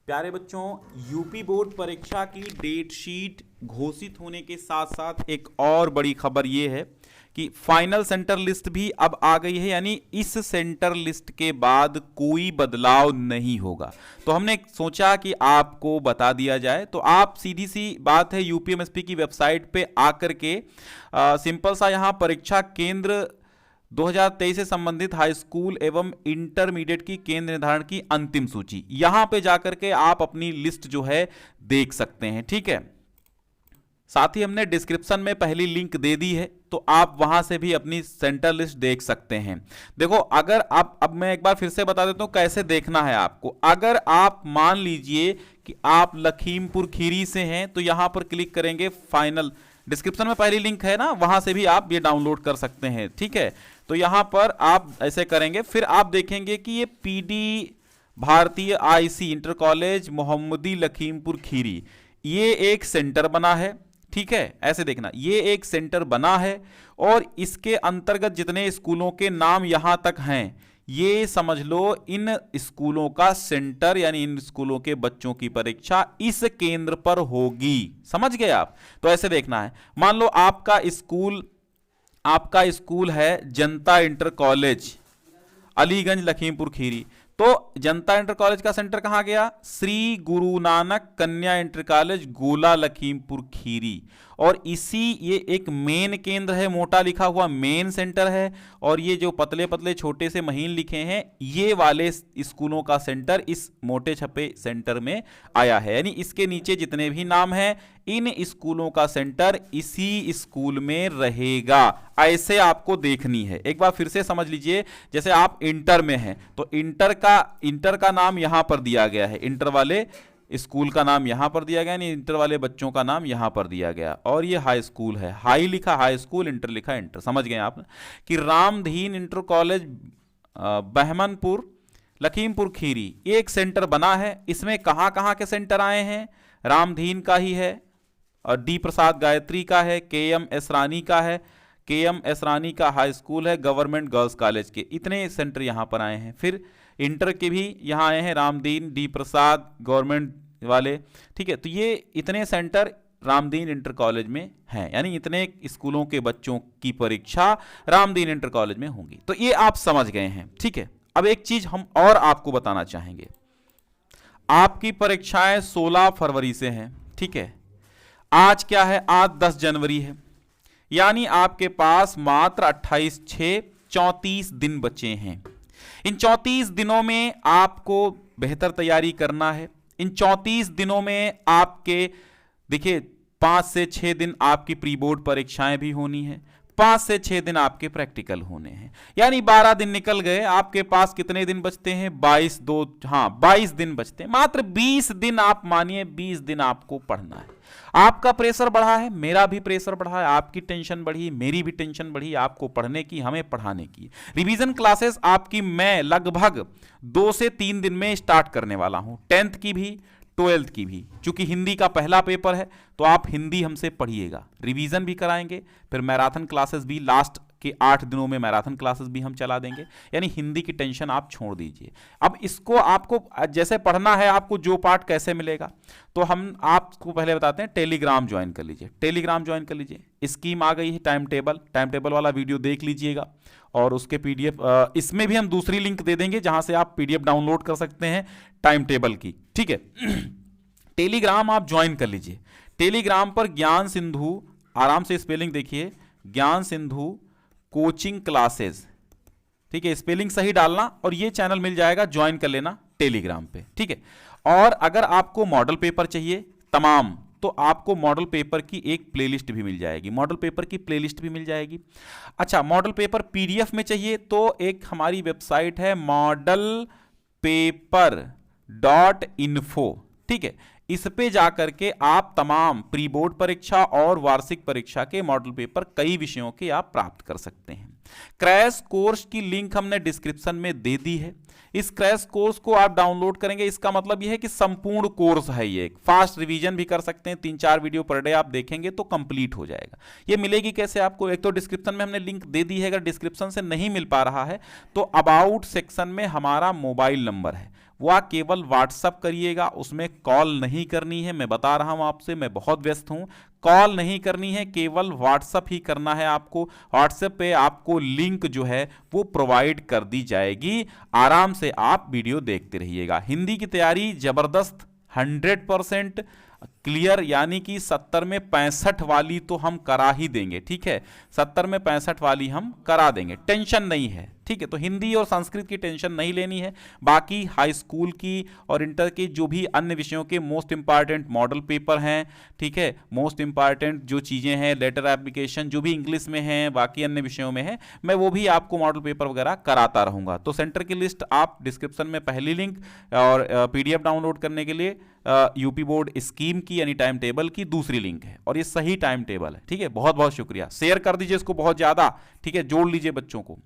प्यारे बच्चों, UP board परीक्षा की डेट शीट घोषित होने के साथ साथ एक और बड़ी खबर ये है कि फाइनल सेंटर लिस्ट भी अब आ गई है। यानी इस सेंटर लिस्ट के बाद कोई बदलाव नहीं होगा। तो हमने सोचा कि आपको बता दिया जाए। तो आप सीधी सी बात है, यूपीएमएसपी की वेबसाइट पे आकर के सिंपल सा यहाँ परीक्षा केंद्र 2023 से संबंधित हाई स्कूल एवं इंटरमीडिएट की केंद्र निर्धारण की अंतिम सूची, यहां पे जाकर के आप अपनी लिस्ट जो है देख सकते हैं। ठीक है, साथ ही हमने डिस्क्रिप्शन में पहली लिंक दे दी है, तो आप वहां से भी अपनी सेंटर लिस्ट देख सकते हैं। देखो, अगर आप, अब मैं एक बार फिर से बता देता हूं कैसे देखना है आपको। अगर आप मान लीजिए कि आप लखीमपुर खीरी से हैं, तो यहां पर क्लिक करेंगे फाइनल, डिस्क्रिप्शन में पहली लिंक है ना, वहां से भी आप ये डाउनलोड कर सकते हैं। ठीक है, तो यहां पर आप ऐसे करेंगे, फिर आप देखेंगे कि ये पीडी भारतीय आईसी इंटर कॉलेज मोहम्मदी लखीमपुर खीरी, ये एक सेंटर बना है। ठीक है, ऐसे देखना, ये एक सेंटर बना है और इसके अंतर्गत जितने स्कूलों के नाम यहां तक हैं, ये समझ लो इन स्कूलों का सेंटर, यानी इन स्कूलों के बच्चों की परीक्षा इस केंद्र पर होगी। समझ गए आप? तो ऐसे देखना है, मान लो आपका स्कूल है जनता इंटर कॉलेज अलीगंज लखीमपुर खीरी, तो जनता इंटर कॉलेज का सेंटर कहां गया? श्री गुरु नानक कन्या इंटर कॉलेज गोला लखीमपुर खीरी। और ये एक मेन केंद्र है, मोटा लिखा हुआ मेन सेंटर है, और ये जो पतले पतले छोटे से महीन लिखे हैं, ये वाले स्कूलों का सेंटर इस मोटे छपे सेंटर में आया है। यानी इसके नीचे जितने भी नाम हैं, इन स्कूलों का सेंटर इसी स्कूल में रहेगा। ऐसे आपको देखनी है। एक बार फिर से समझ लीजिए, जैसे आप इंटर में हैं, तो इंटर का नाम यहां पर दिया गया है, इंटर वाले स्कूल का नाम यहां पर दिया गया, यानी इंटर वाले बच्चों का नाम यहां पर दिया गया। और ये हाई स्कूल है, हाई लिखा हाई स्कूल, इंटर लिखा इंटर। समझ गए आप कि रामधीन इंटर कॉलेज बहमनपुर लखीमपुर खीरी, एक सेंटर बना है। इसमें कहां कहां के सेंटर आए हैं? रामधीन का ही है, और डी प्रसाद गायत्री का है, केएम एसरानी का है, केएम एसरानी का हाई स्कूल है, गवर्नमेंट गर्ल्स कॉलेज के, इतने सेंटर यहां पर आए हैं। फिर इंटर के भी यहां आए हैं, रामदीन, डी प्रसाद, गवर्नमेंट वाले। ठीक है, तो ये इतने सेंटर रामदीन इंटर कॉलेज में हैं, यानी इतने स्कूलों के बच्चों की परीक्षा रामदीन इंटर कॉलेज में होंगी। तो ये आप समझ गए हैं। ठीक है, अब एक चीज हम और आपको बताना चाहेंगे, आपकी परीक्षाएं 16 फरवरी से हैं। ठीक है, आज क्या है? आज 10 जनवरी है, यानी आपके पास मात्र 28/6 34 दिन बचे हैं। इन 34 दिनों में आपको बेहतर तैयारी करना है। इन 34 दिनों में आपके, देखिए, 5 से 6 दिन आपकी प्री बोर्ड परीक्षाएं भी होनी है, 5 से 6 दिन आपके प्रैक्टिकल होने हैं, यानी 12 दिन निकल गए। आपके पास कितने दिन बचते हैं? 22 दिन बचते हैं। मात्र 20 दिन, आप मानिए 20 दिन आपको पढ़ना है। आपका प्रेशर बढ़ा है, मेरा भी प्रेशर बढ़ा है, आपकी टेंशन बढ़ी, मेरी भी टेंशन बढ़ी, आपको पढ़ने की, हमें पढ़ाने की। रिवीजन क्लासेस आपकी मैं लगभग 2 से 3 दिन में स्टार्ट करने वाला हूं, 10th की भी 12th की भी। चूंकि हिंदी का पहला पेपर है, तो आप हिंदी हमसे पढ़िएगा, रिवीजन भी कराएंगे। फिर मैराथन क्लासेस भी, लास्ट के 8 दिनों में मैराथन क्लासेस भी हम चला देंगे। यानी हिंदी की टेंशन आप छोड़ दीजिए। अब इसको आपको जैसे पढ़ना है, आपको जो पार्ट कैसे मिलेगा, तो हम आपको पहले बताते हैं। टेलीग्राम ज्वाइन कर लीजिए, टेलीग्राम ज्वाइन कर लीजिए। स्कीम आ गई है, टाइम टेबल वाला वीडियो देख लीजिएगा, और उसके पीडीएफ, इसमें भी हम दूसरी लिंक दे देंगे जहां से आप पीडीएफ डाउनलोड कर सकते हैं टाइम टेबल की। ठीक है, टेलीग्राम आप ज्वाइन कर लीजिए। टेलीग्राम पर ज्ञान सिंधु, आराम से स्पेलिंग देखिए, ज्ञान सिंधु कोचिंग क्लासेस। ठीक है, स्पेलिंग सही डालना, और ये चैनल मिल जाएगा, ज्वाइन कर लेना टेलीग्राम पे। ठीक है, और अगर आपको मॉडल पेपर चाहिए तमाम, तो आपको मॉडल पेपर की एक प्लेलिस्ट भी मिल जाएगी, मॉडल पेपर की प्लेलिस्ट भी मिल जाएगी। अच्छा, मॉडल पेपर पीडीएफ में चाहिए तो एक हमारी वेबसाइट है modelpaper.info। ठीक है, इस पे जाकर के आप तमाम प्री बोर्ड परीक्षा और वार्षिक परीक्षा के मॉडल पेपर कई विषयों के आप प्राप्त कर सकते हैं। क्रैश कोर्स की लिंक हमने डिस्क्रिप्शन में दे दी है। इस क्रैश कोर्स को आप डाउनलोड करेंगे, इसका मतलब यह है कि संपूर्ण कोर्स है, ये फास्ट रिवीजन भी कर सकते हैं, 3-4 वीडियो पर डे आप देखेंगे तो कंप्लीट हो जाएगा। ये मिलेगी कैसे आपको? एक तो डिस्क्रिप्शन में हमने लिंक दे दी है, अगर डिस्क्रिप्शन से नहीं मिल पा रहा है तो अबाउट सेक्शन में हमारा मोबाइल नंबर है, वो आप केवल व्हाट्सअप करिएगा, उसमें कॉल नहीं करनी है। मैं बता रहा हूं आपसे, मैं बहुत व्यस्त हूं, कॉल नहीं करनी है, केवल व्हाट्सअप ही करना है आपको। व्हाट्सएप पे आपको लिंक जो है वो प्रोवाइड कर दी जाएगी, आराम से आप वीडियो देखते रहिएगा। हिंदी की तैयारी जबरदस्त 100% क्लियर, यानी कि 70 में 65 वाली तो हम करा ही देंगे, ठीक है, 70 में 65 वाली हम करा देंगे, टेंशन नहीं है, ठीक है। तो हिंदी और संस्कृत की टेंशन नहीं लेनी है। बाकी हाई स्कूल की और इंटर के जो भी अन्य विषयों के मोस्ट इंपॉर्टेंट मॉडल पेपर हैं, ठीक है, मोस्ट इंपॉर्टेंट जो चीज़ें हैं, लेटर एप्लीकेशन जो भी इंग्लिश में हैं, बाकी अन्य विषयों में है, मैं वो भी आपको मॉडल पेपर वगैरह कराता रहूँगा। तो सेंटर की लिस्ट आप डिस्क्रिप्शन में पहली लिंक, और PDF डाउनलोड करने के लिए यूपी बोर्ड स्कीम की यानी टाइम टेबल की दूसरी लिंक है, और ये सही टाइम टेबल है, ठीक है। बहुत बहुत शुक्रिया, शेयर कर दीजिए इसको बहुत ज़्यादा, ठीक है, जोड़ लीजिए बच्चों को।